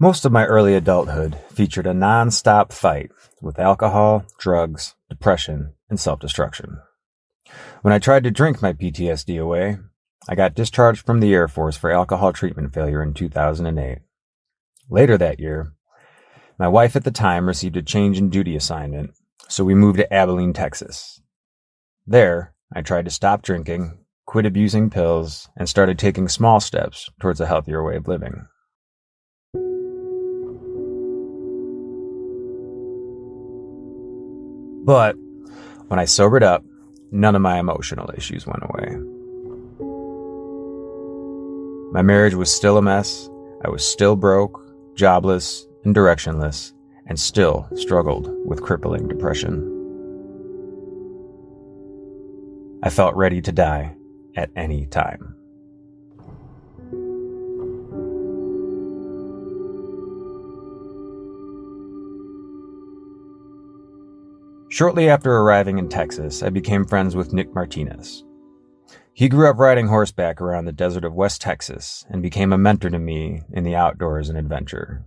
Most of my early adulthood featured a non-stop fight with alcohol, drugs, depression, and self-destruction. When I tried to drink my PTSD away, I got discharged from the Air Force for alcohol treatment failure in 2008. Later that year, my wife at the time received a change in duty assignment, so we moved to Abilene, Texas. There, I tried to stop drinking, quit abusing pills, and started taking small steps towards a healthier way of living. But when I sobered up, none of my emotional issues went away. My marriage was still a mess. I was still broke, jobless, and directionless, and still struggled with crippling depression. I felt ready to die at any time. Shortly after arriving in Texas, I became friends with Nick Martinez. He grew up riding horseback around the desert of West Texas and became a mentor to me in the outdoors and adventure.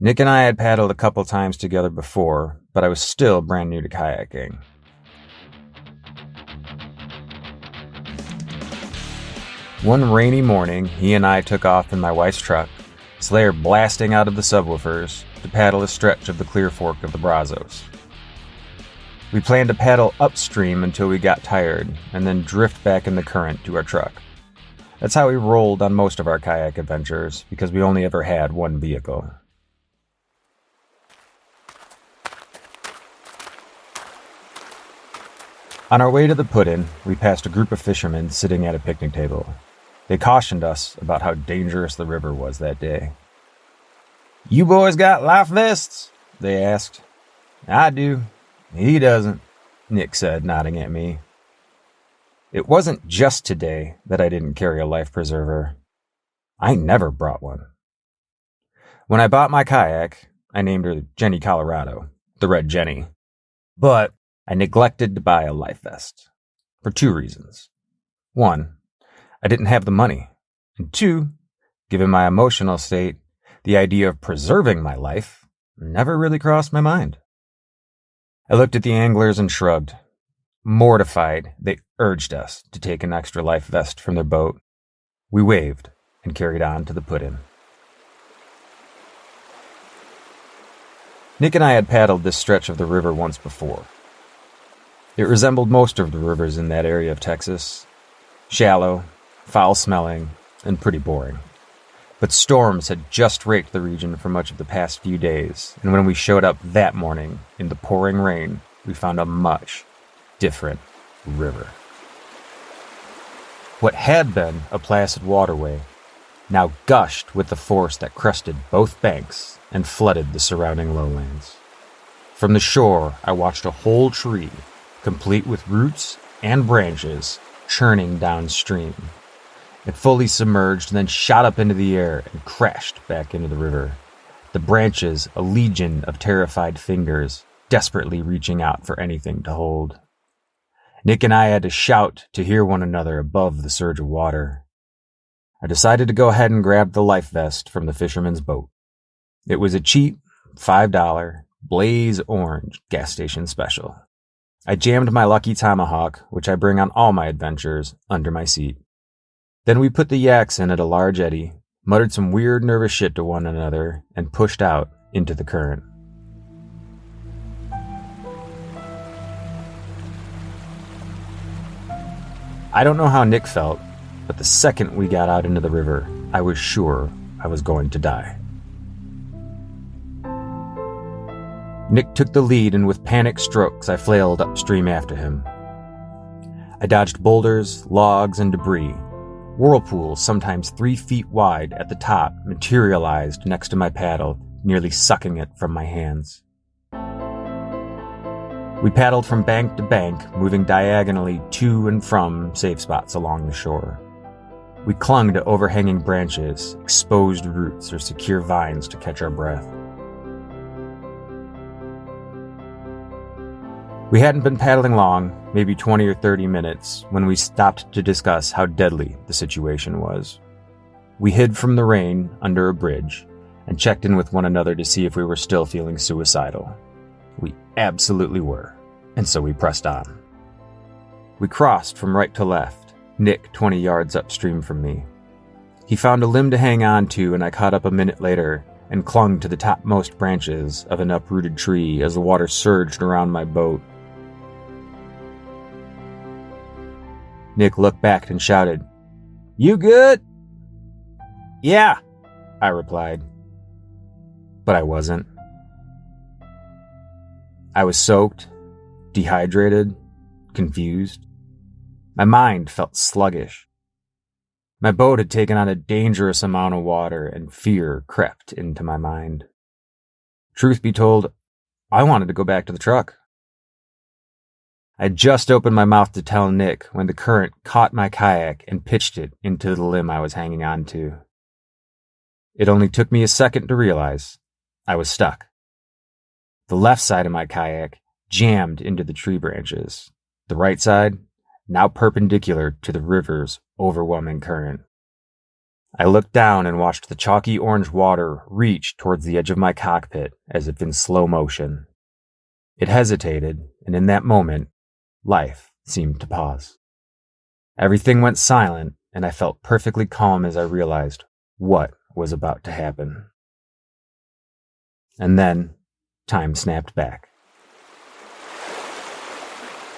Nick and I had paddled a couple times together before, but I was still brand new to kayaking. One rainy morning, he and I took off in my wife's truck, Slayer blasting out of the subwoofers, to paddle a stretch of the Clear Fork of the Brazos. We planned to paddle upstream until we got tired, and then drift back in the current to our truck. That's how we rolled on most of our kayak adventures, because we only ever had one vehicle. On our way to the put-in, we passed a group of fishermen sitting at a picnic table. They cautioned us about how dangerous the river was that day. "You boys got life vests?" they asked. "I do." "He doesn't," Nick said, nodding at me. It wasn't just today that I didn't carry a life preserver. I never brought one. When I bought my kayak, I named her Jenny Colorado, the Red Jenny. But I neglected to buy a life vest for two reasons. One, I didn't have the money. And two, given my emotional state, the idea of preserving my life never really crossed my mind. I looked at the anglers and shrugged. Mortified, they urged us to take an extra life vest from their boat. We waved and carried on to the put-in. Nick and I had paddled this stretch of the river once before. It resembled most of the rivers in that area of Texas. Shallow, foul-smelling, and pretty boring. But storms had just raked the region for much of the past few days, and when we showed up that morning in the pouring rain, we found a much different river. What had been a placid waterway now gushed with the force that crested both banks and flooded the surrounding lowlands. From the shore, I watched a whole tree, complete with roots and branches, churning downstream. It fully submerged, then shot up into the air and crashed back into the river. The branches, a legion of terrified fingers, desperately reaching out for anything to hold. Nick and I had to shout to hear one another above the surge of water. I decided to go ahead and grab the life vest from the fisherman's boat. It was a cheap, $5, blaze orange gas station special. I jammed my lucky tomahawk, which I bring on all my adventures, under my seat. Then we put the yaks in at a large eddy, muttered some weird nervous shit to one another, and pushed out into the current. I don't know how Nick felt, but the second we got out into the river, I was sure I was going to die. Nick took the lead, and with panic strokes, I flailed upstream after him. I dodged boulders, logs, and debris. Whirlpools, sometimes 3 feet wide at the top, materialized next to my paddle, nearly sucking it from my hands. We paddled from bank to bank, moving diagonally to and from safe spots along the shore. We clung to overhanging branches, exposed roots, or secure vines to catch our breath. We hadn't been paddling long, maybe 20 or 30 minutes, when we stopped to discuss how deadly the situation was. We hid from the rain under a bridge, and checked in with one another to see if we were still feeling suicidal. We absolutely were, and so we pressed on. We crossed from right to left, Nick 20 yards upstream from me. He found a limb to hang on to, and I caught up a minute later and clung to the topmost branches of an uprooted tree as the water surged around my boat. Nick looked back and shouted, "You good?" "Yeah," I replied. But I wasn't. I was soaked, dehydrated, confused. My mind felt sluggish. My boat had taken on a dangerous amount of water, and fear crept into my mind. Truth be told, I wanted to go back to the truck. I had just opened my mouth to tell Nick when the current caught my kayak and pitched it into the limb I was hanging on to. It only took me a second to realize I was stuck. The left side of my kayak jammed into the tree branches. The right side, now perpendicular to the river's overwhelming current. I looked down and watched the chalky orange water reach towards the edge of my cockpit as if in slow motion. It hesitated, and in that moment, life seemed to pause. Everything went silent, and I felt perfectly calm as I realized what was about to happen. And then, time snapped back.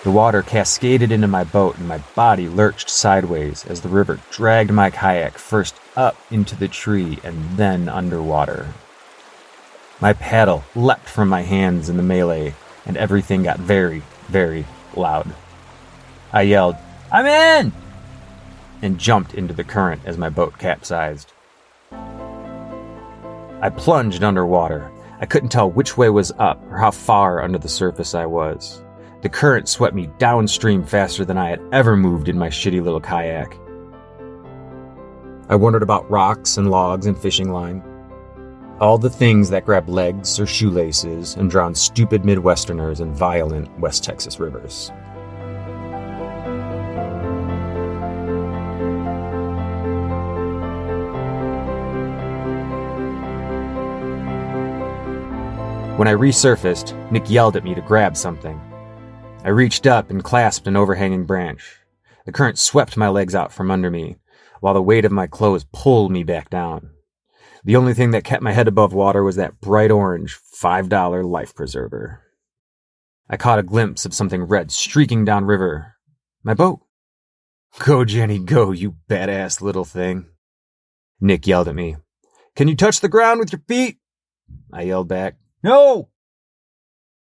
The water cascaded into my boat, and my body lurched sideways as the river dragged my kayak first up into the tree and then underwater. My paddle leapt from my hands in the melee, and everything got very, very loud. I yelled, "I'm in!" and jumped into the current as my boat capsized. I plunged underwater. I couldn't tell which way was up or how far under the surface I was. The current swept me downstream faster than I had ever moved in my shitty little kayak. I wondered about rocks and logs and fishing line. All the things that grab legs or shoelaces and drown stupid Midwesterners in violent West Texas rivers. When I resurfaced, Nick yelled at me to grab something. I reached up and clasped an overhanging branch. The current swept my legs out from under me, while the weight of my clothes pulled me back down. The only thing that kept my head above water was that bright orange $5 life preserver. I caught a glimpse of something red streaking downriver. My boat. "Go, Jenny, go, you badass little thing." Nick yelled at me. "Can you touch the ground with your feet?" I yelled back. "No!"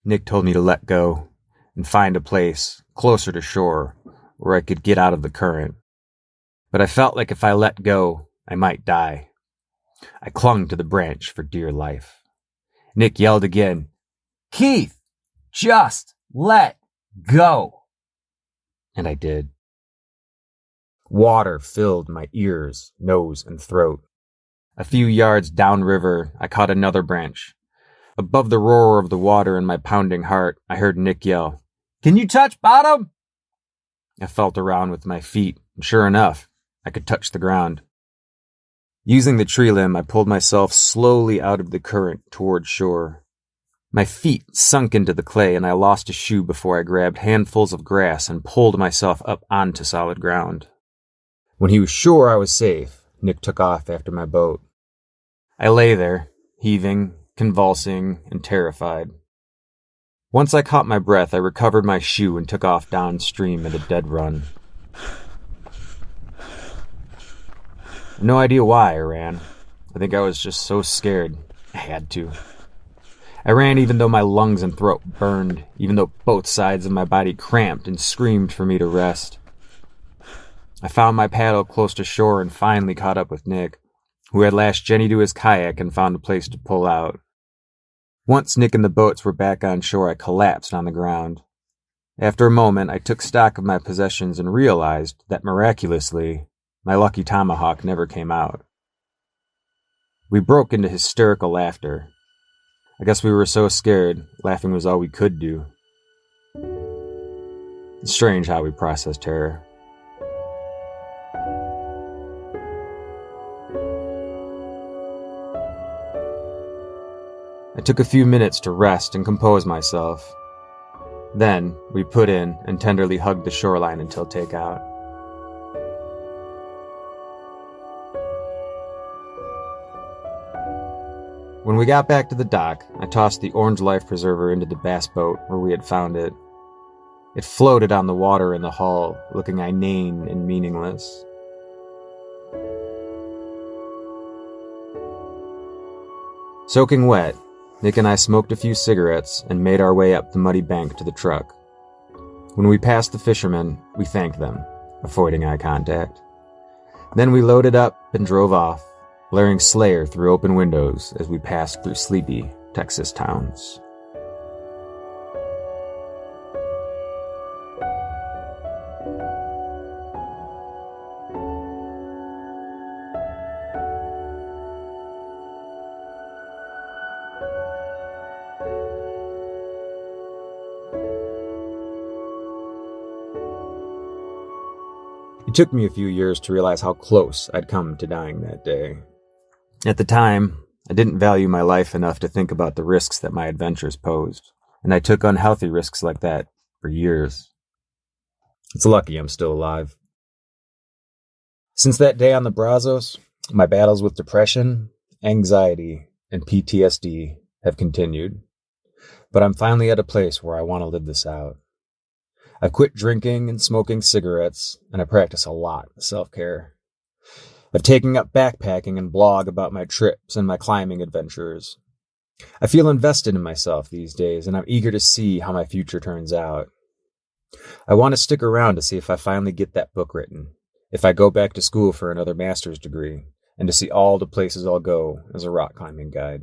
Nick told me to let go and find a place closer to shore where I could get out of the current. But I felt like if I let go, I might die. I clung to the branch for dear life. Nick yelled again, "Keith, just let go." And I did. Water filled my ears, nose, and throat. A few yards downriver, I caught another branch. Above the roar of the water and my pounding heart, I heard Nick yell, "Can you touch bottom?" I felt around with my feet, and sure enough, I could touch the ground. Using the tree limb, I pulled myself slowly out of the current toward shore. My feet sunk into the clay, and I lost a shoe before I grabbed handfuls of grass and pulled myself up onto solid ground. When he was sure I was safe, Nick took off after my boat. I lay there, heaving, convulsing, and terrified. Once I caught my breath, I recovered my shoe and took off downstream at a dead run. No idea why I ran. I think I was just so scared. I had to. I ran even though my lungs and throat burned, even though both sides of my body cramped and screamed for me to rest. I found my paddle close to shore and finally caught up with Nick, who had lashed Jenny to his kayak and found a place to pull out. Once Nick and the boats were back on shore, I collapsed on the ground. After a moment, I took stock of my possessions and realized that miraculously, my lucky tomahawk never came out. We broke into hysterical laughter. I guess we were so scared, laughing was all we could do. It's strange how we process terror. I took a few minutes to rest and compose myself. Then, we put in and tenderly hugged the shoreline until takeout. When we got back to the dock, I tossed the orange life preserver into the bass boat where we had found it. It floated on the water in the hull, looking inane and meaningless. Soaking wet, Nick and I smoked a few cigarettes and made our way up the muddy bank to the truck. When we passed the fishermen, we thanked them, avoiding eye contact. Then we loaded up and drove off, blaring Slayer through open windows as we passed through sleepy Texas towns. It took me a few years to realize how close I'd come to dying that day. At the time, I didn't value my life enough to think about the risks that my adventures posed, and I took unhealthy risks like that for years. It's lucky I'm still alive. Since that day on the Brazos, my battles with depression, anxiety, and PTSD have continued, but I'm finally at a place where I want to live this out. I've quit drinking and smoking cigarettes, and I practice a lot of self-care. I've taken up backpacking and blog about my trips and my climbing adventures. I feel invested in myself these days, and I'm eager to see how my future turns out. I want to stick around to see if I finally get that book written, if I go back to school for another master's degree, and to see all the places I'll go as a rock climbing guide.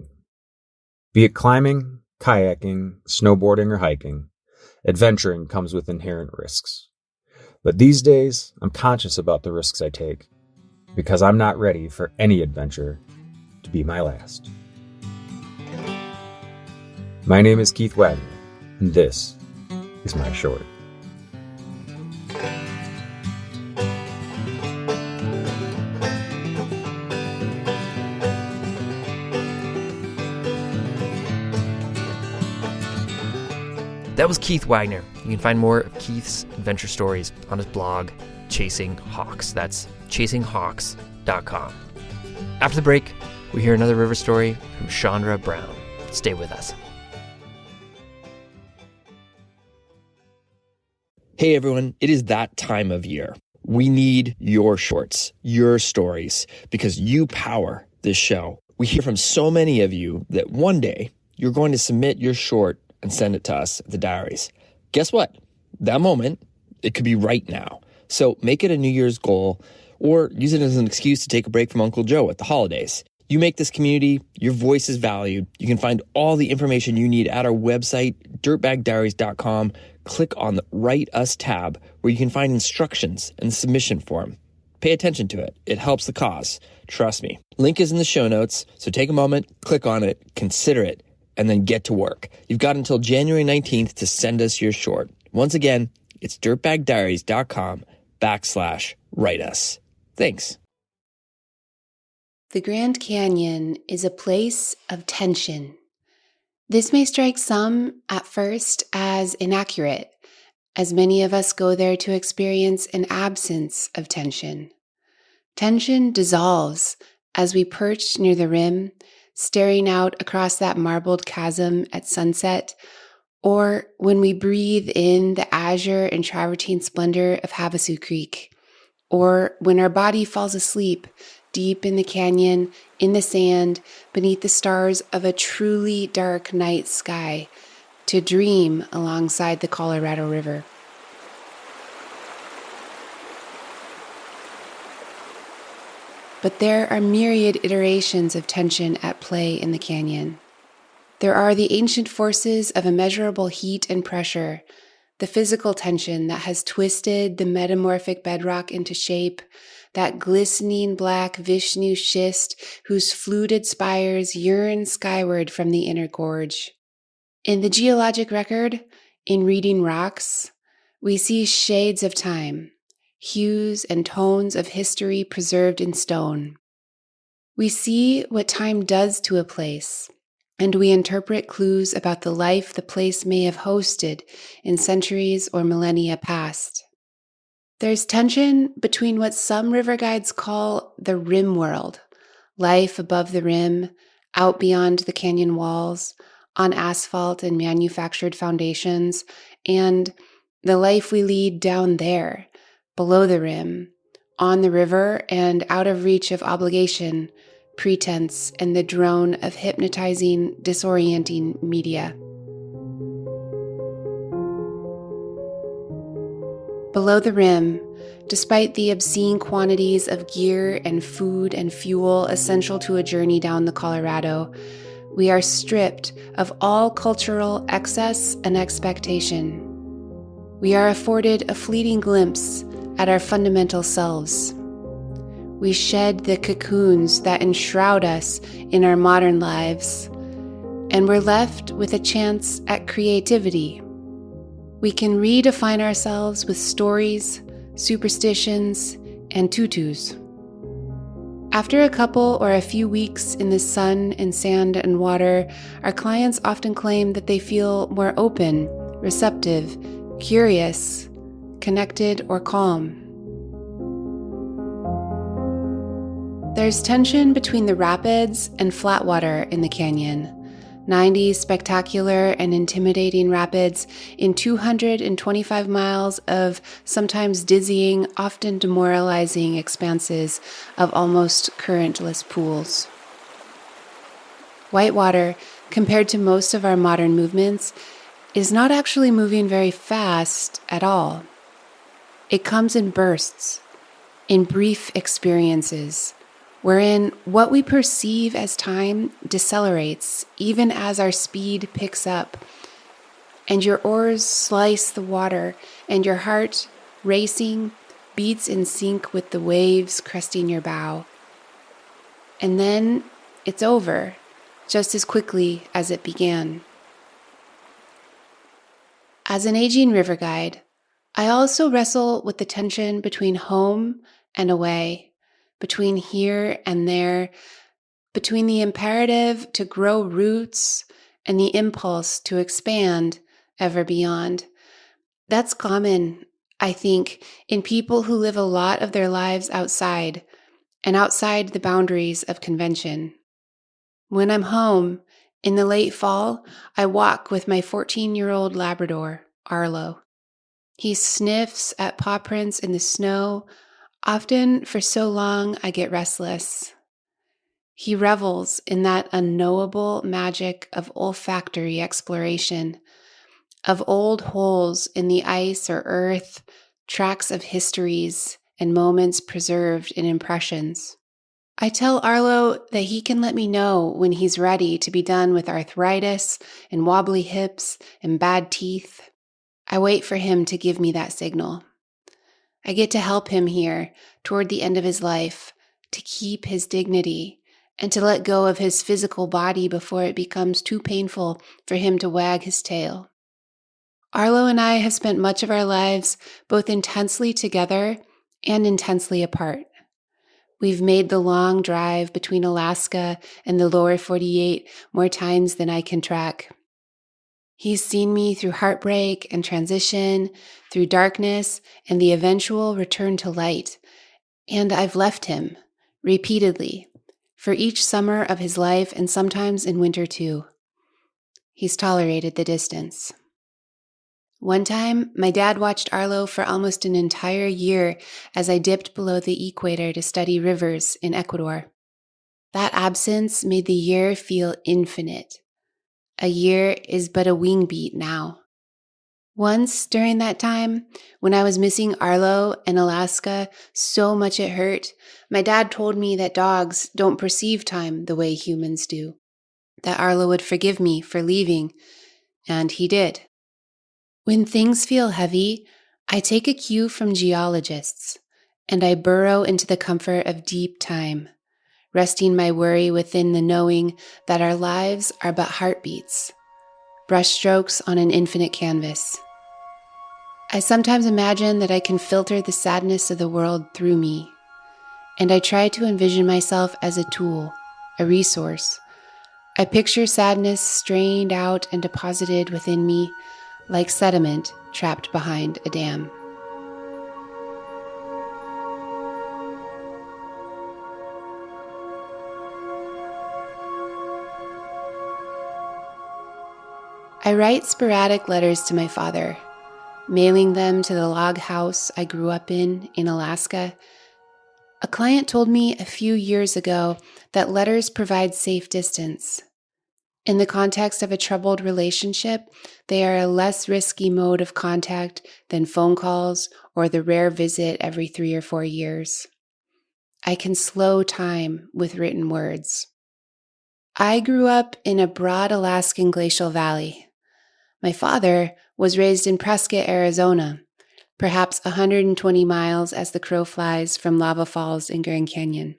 Be it climbing, kayaking, snowboarding, or hiking, adventuring comes with inherent risks. But these days, I'm conscious about the risks I take, because I'm not ready for any adventure to be my last. My name is Keith Wagner, and this is my short. That was Keith Wagner. You can find more of Keith's adventure stories on his blog, Chasing Hawks. That's chasinghawks.com. After the break, we hear another river story from Chandra Brown. Stay with us. Hey everyone, it is that time of year. We need your shorts, your stories, because you power this show. We hear from so many of you that one day you're going to submit your short and send it to us at the Diaries. Guess what? That moment, it could be right now. So make it a New Year's goal or use it as an excuse to take a break from Uncle Joe at the holidays. You make this community, your voice is valued. You can find all the information you need at our website, dirtbagdiaries.com. Click on the Write Us tab where you can find instructions and submission form. Pay attention to it. It helps the cause. Trust me. Link is in the show notes, so take a moment, click on it, consider it, and then get to work. You've got until January 19th to send us your short. Once again, it's dirtbagdiaries.com/write us. Thanks. The Grand Canyon is a place of tension. This may strike some at first as inaccurate, as many of us go there to experience an absence of tension. Tension dissolves as we perch near the rim, staring out across that marbled chasm at sunset, or when we breathe in the azure and travertine splendor of Havasu Creek, or when our body falls asleep deep in the canyon, in the sand, beneath the stars of a truly dark night sky, to dream alongside the Colorado River. But there are myriad iterations of tension at play in the canyon. There are the ancient forces of immeasurable heat and pressure, the physical tension that has twisted the metamorphic bedrock into shape, that glistening black Vishnu schist whose fluted spires yearn skyward from the inner gorge. In the geologic record, in reading rocks, we see shades of time, hues and tones of history preserved in stone. We see what time does to a place, and we interpret clues about the life the place may have hosted in centuries or millennia past. There's tension between what some river guides call the rim world, life above the rim, out beyond the canyon walls, on asphalt and manufactured foundations, and the life we lead down there, below the rim, on the river and out of reach of obligation, pretense, and the drone of hypnotizing, disorienting media. Below the rim, despite the obscene quantities of gear and food and fuel essential to a journey down the Colorado, we are stripped of all cultural excess and expectation. We are afforded a fleeting glimpse at our fundamental selves. We shed the cocoons that enshroud us in our modern lives, and we're left with a chance at creativity. We can redefine ourselves with stories, superstitions, and tutus. After a couple or a few weeks in the sun and sand and water, our clients often claim that they feel more open, receptive, curious, connected, or calm. There's tension between the rapids and flat water in the canyon. 90 spectacular and intimidating rapids in 225 miles of sometimes dizzying, often demoralizing expanses of almost currentless pools. Whitewater, compared to most of our modern movements, is not actually moving very fast at all. It comes in bursts, in brief experiences, wherein what we perceive as time decelerates even as our speed picks up, and your oars slice the water, and your heart, racing, beats in sync with the waves cresting your bow. And then it's over, just as quickly as it began. As an aging river guide, I also wrestle with the tension between home and away, between here and there, between the imperative to grow roots and the impulse to expand ever beyond. That's common, I think, in people who live a lot of their lives outside and outside the boundaries of convention. When I'm home, in the late fall, I walk with my 14-year-old Labrador, Arlo. He sniffs at paw prints in the snow. Often, for so long, I get restless. He revels in that unknowable magic of olfactory exploration, of old holes in the ice or earth, tracks of histories, and moments preserved in impressions. I tell Arlo that he can let me know when he's ready to be done with arthritis and wobbly hips and bad teeth. I wait for him to give me that signal. I get to help him here toward the end of his life, to keep his dignity and to let go of his physical body before it becomes too painful for him to wag his tail. Arlo and I have spent much of our lives both intensely together and intensely apart. We've made the long drive between Alaska and the lower 48 more times than I can track. He's seen me through heartbreak and transition, through darkness and the eventual return to light. And I've left him, repeatedly, for each summer of his life and sometimes in winter too. He's tolerated the distance. One time, my dad watched Arlo for almost an entire year as I dipped below the equator to study rivers in Ecuador. That absence made the year feel infinite. A year is but a wing beat now. Once during that time, when I was missing Arlo and Alaska so much it hurt, my dad told me that dogs don't perceive time the way humans do, that Arlo would forgive me for leaving, and he did. When things feel heavy, I take a cue from geologists, and I burrow into the comfort of deep time, resting my worry within the knowing that our lives are but heartbeats, brushstrokes on an infinite canvas. I sometimes imagine that I can filter the sadness of the world through me, and I try to envision myself as a tool, a resource, I picture sadness strained out and deposited within me like sediment trapped behind a dam. I write sporadic letters to my father, mailing them to the log house I grew up in Alaska. A client told me a few years ago that letters provide safe distance. In the context of a troubled relationship, they are a less risky mode of contact than phone calls or the rare visit every 3 or 4 years. I can slow time with written words. I grew up in a broad Alaskan glacial valley. My father was raised in Prescott, Arizona, perhaps 120 miles as the crow flies from lava falls in Grand Canyon.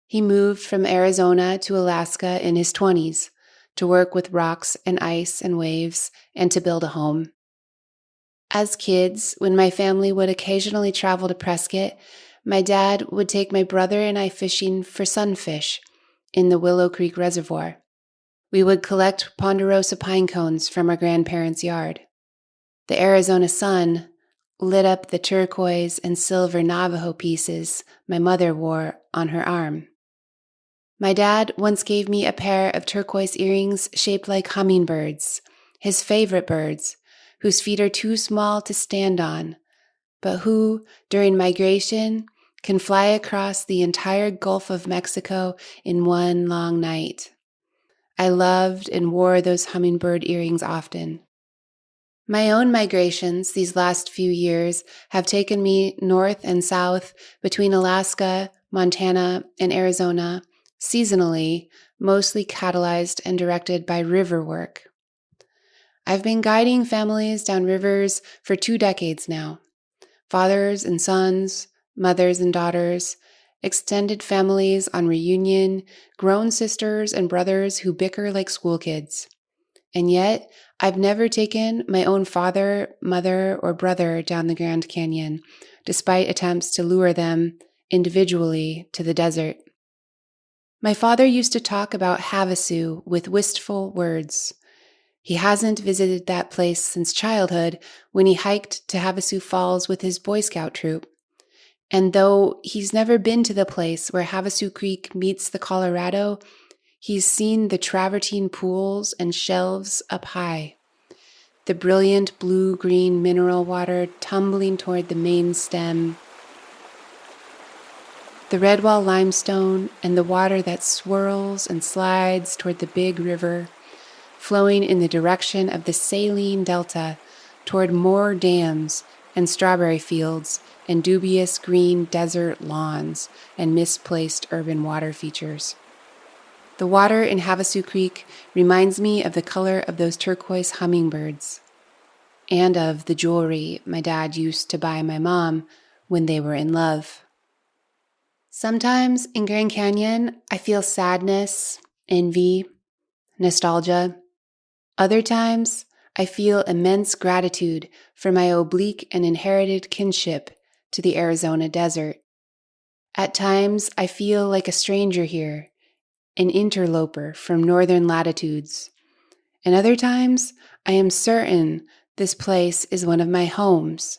He moved from Arizona to Alaska in his 20s to work with rocks and ice and waves and to build a home. As kids, when my family would occasionally travel to Prescott, my dad would take my brother and I fishing for sunfish in the Willow Creek Reservoir. We would collect ponderosa pine cones from our grandparents' yard. The Arizona sun lit up the turquoise and silver Navajo pieces my mother wore on her arm. My dad once gave me a pair of turquoise earrings shaped like hummingbirds, his favorite birds, whose feet are too small to stand on, but who, during migration, can fly across the entire Gulf of Mexico in one long night. I loved and wore those hummingbird earrings often. My own migrations these last few years have taken me north and south between Alaska, Montana, and Arizona, seasonally, mostly catalyzed and directed by river work. I've been guiding families down rivers for 2 decades now. Fathers and sons, mothers and daughters, extended families on reunion, grown sisters and brothers who bicker like school kids. And yet, I've never taken my own father, mother, or brother down the Grand Canyon, despite attempts to lure them individually to the desert. My father used to talk about Havasu with wistful words. He hasn't visited that place since childhood when he hiked to Havasu Falls with his Boy Scout troop. And though he's never been to the place where Havasu Creek meets the Colorado, he's seen the travertine pools and shelves up high, the brilliant blue-green mineral water tumbling toward the main stem, the Redwall limestone and the water that swirls and slides toward the big river, flowing in the direction of the saline delta toward more dams and strawberry fields and dubious green desert lawns and misplaced urban water features. The water in Havasu Creek reminds me of the color of those turquoise hummingbirds and of the jewelry my dad used to buy my mom when they were in love. Sometimes in Grand Canyon, I feel sadness, envy, nostalgia. Other times, I feel immense gratitude for my oblique and inherited kinship to the Arizona desert. At times, I feel like a stranger here, an interloper from northern latitudes. And other times, I am certain this place is one of my homes.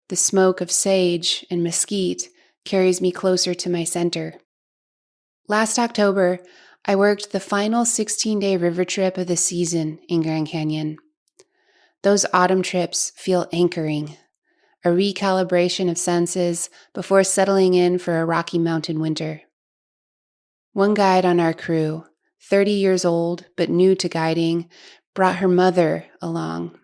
The smoke of sage and mesquite carries me closer to my center. Last October, I worked the final 16-day river trip of the season in Grand Canyon. Those autumn trips feel anchoring, a recalibration of senses before settling in for a Rocky Mountain winter. One guide on our crew, 30 years old but new to guiding, brought her mother along.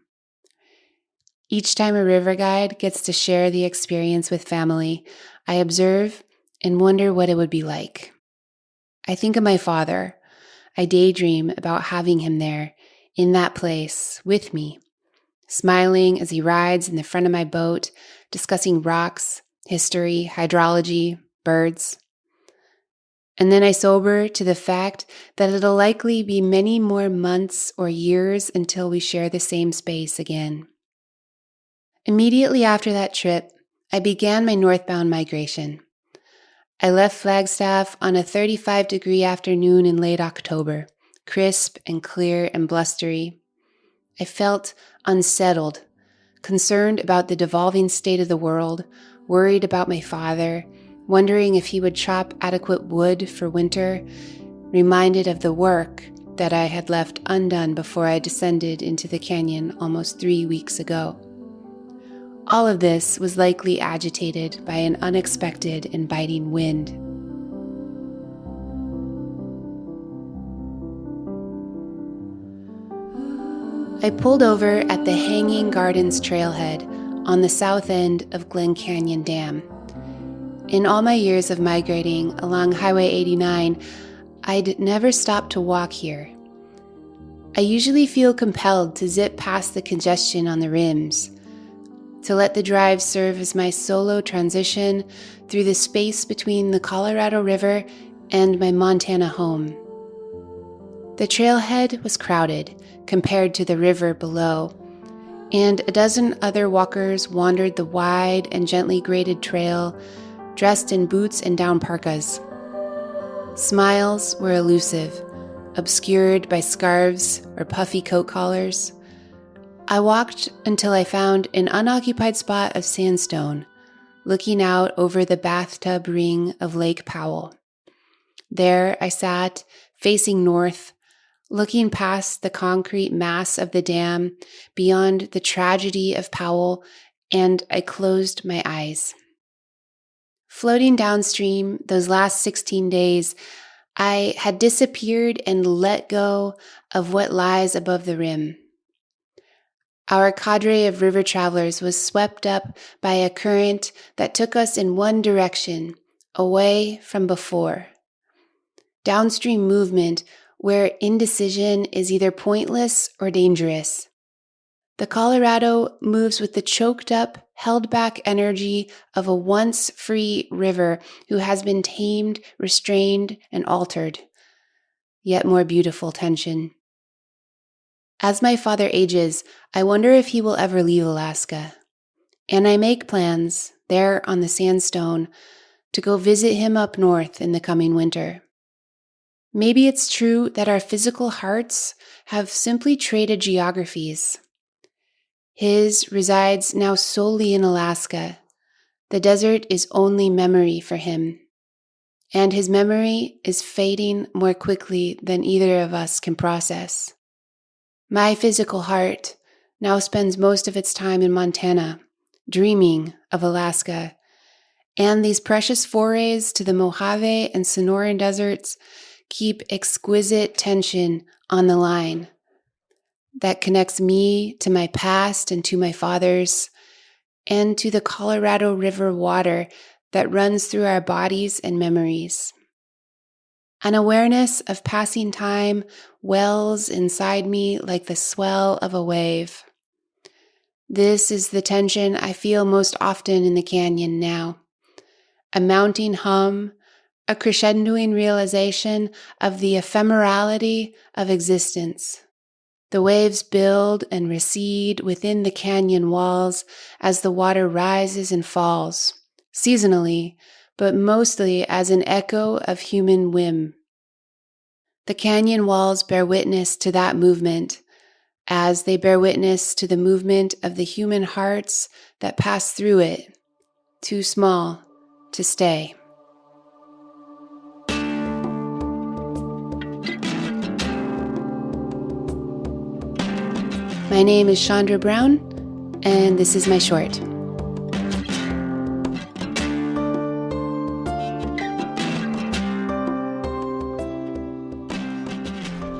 Each time a river guide gets to share the experience with family, I observe and wonder what it would be like. I think of my father. I daydream about having him there, in that place, with me, smiling as he rides in the front of my boat, discussing rocks, history, hydrology, birds. And then I sober to the fact that it'll likely be many more months or years until we share the same space again. Immediately after that trip, I began my northbound migration. I left Flagstaff on a 35-degree afternoon in late October, crisp and clear and blustery. I felt unsettled, concerned about the devolving state of the world, worried about my father, wondering if he would chop adequate wood for winter, reminded of the work that I had left undone before I descended into the canyon almost 3 weeks ago. All of this was likely agitated by an unexpected and biting wind. I pulled over at the Hanging Gardens trailhead on the south end of Glen Canyon Dam. In all my years of migrating along Highway 89, I'd never stopped to walk here. I usually feel compelled to zip past the congestion on the rims, to let the drive serve as my solo transition through the space between the Colorado River and my Montana home. The trailhead was crowded compared to the river below, and a dozen other walkers wandered the wide and gently graded trail, dressed in boots and down parkas. Smiles were elusive, obscured by scarves or puffy coat collars. I walked until I found an unoccupied spot of sandstone, looking out over the bathtub ring of Lake Powell. There I sat, facing north, looking past the concrete mass of the dam, beyond the tragedy of Powell, and I closed my eyes. Floating downstream those last 16 days, I had disappeared and let go of what lies above the rim. Our cadre of river travelers was swept up by a current that took us in one direction, away from before. Downstream movement where indecision is either pointless or dangerous. The Colorado moves with the choked up, held back energy of a once free river who has been tamed, restrained, and altered. Yet more beautiful tension. As my father ages, I wonder if he will ever leave Alaska. And I make plans, there on the sandstone, to go visit him up north in the coming winter. Maybe it's true that our physical hearts have simply traded geographies. His resides now solely in Alaska. The desert is only memory for him. And his memory is fading more quickly than either of us can process. My physical heart now spends most of its time in Montana, dreaming of Alaska. And these precious forays to the Mojave and Sonoran deserts keep exquisite tension on the line that connects me to my past and to my father's, and to the Colorado River water that runs through our bodies and memories. An awareness of passing time wells inside me like the swell of a wave. This is the tension I feel most often in the canyon now. A mounting hum, a crescendoing realization of the ephemerality of existence. The waves build and recede within the canyon walls as the water rises and falls, seasonally, but mostly as an echo of human whim. The canyon walls bear witness to that movement, as they bear witness to the movement of the human hearts that pass through it, too small to stay. My name is Chandra Brown, and this is my short.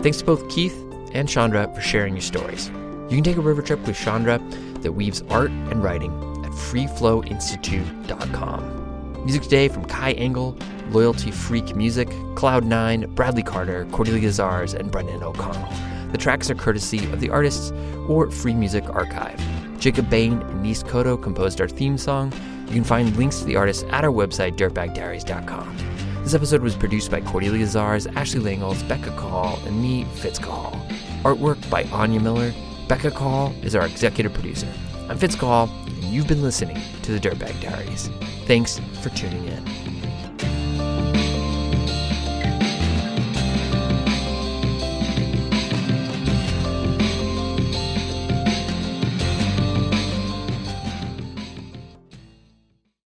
Thanks to both Keith and Chandra for sharing your stories. You can take a river trip with Chandra that weaves art and writing at freeflowinstitute.com. Music today from Kai Engel, Loyalty Freak Music, Cloud9, Bradley Carter, Cordelia Zars, and Brendan O'Connell. The tracks are courtesy of the artists or Free Music Archive. Jacob Bain and Nis Koto composed our theme song. You can find links to the artists at our website, dirtbagdiaries.com. This episode was produced by Cordelia Zars, Ashley Langels, Becca Call, and me, Fitz Call. Artwork by Anya Miller. Becca Call is our executive producer. I'm Fitz Call, and you've been listening to the Dirtbag Diaries. Thanks for tuning in.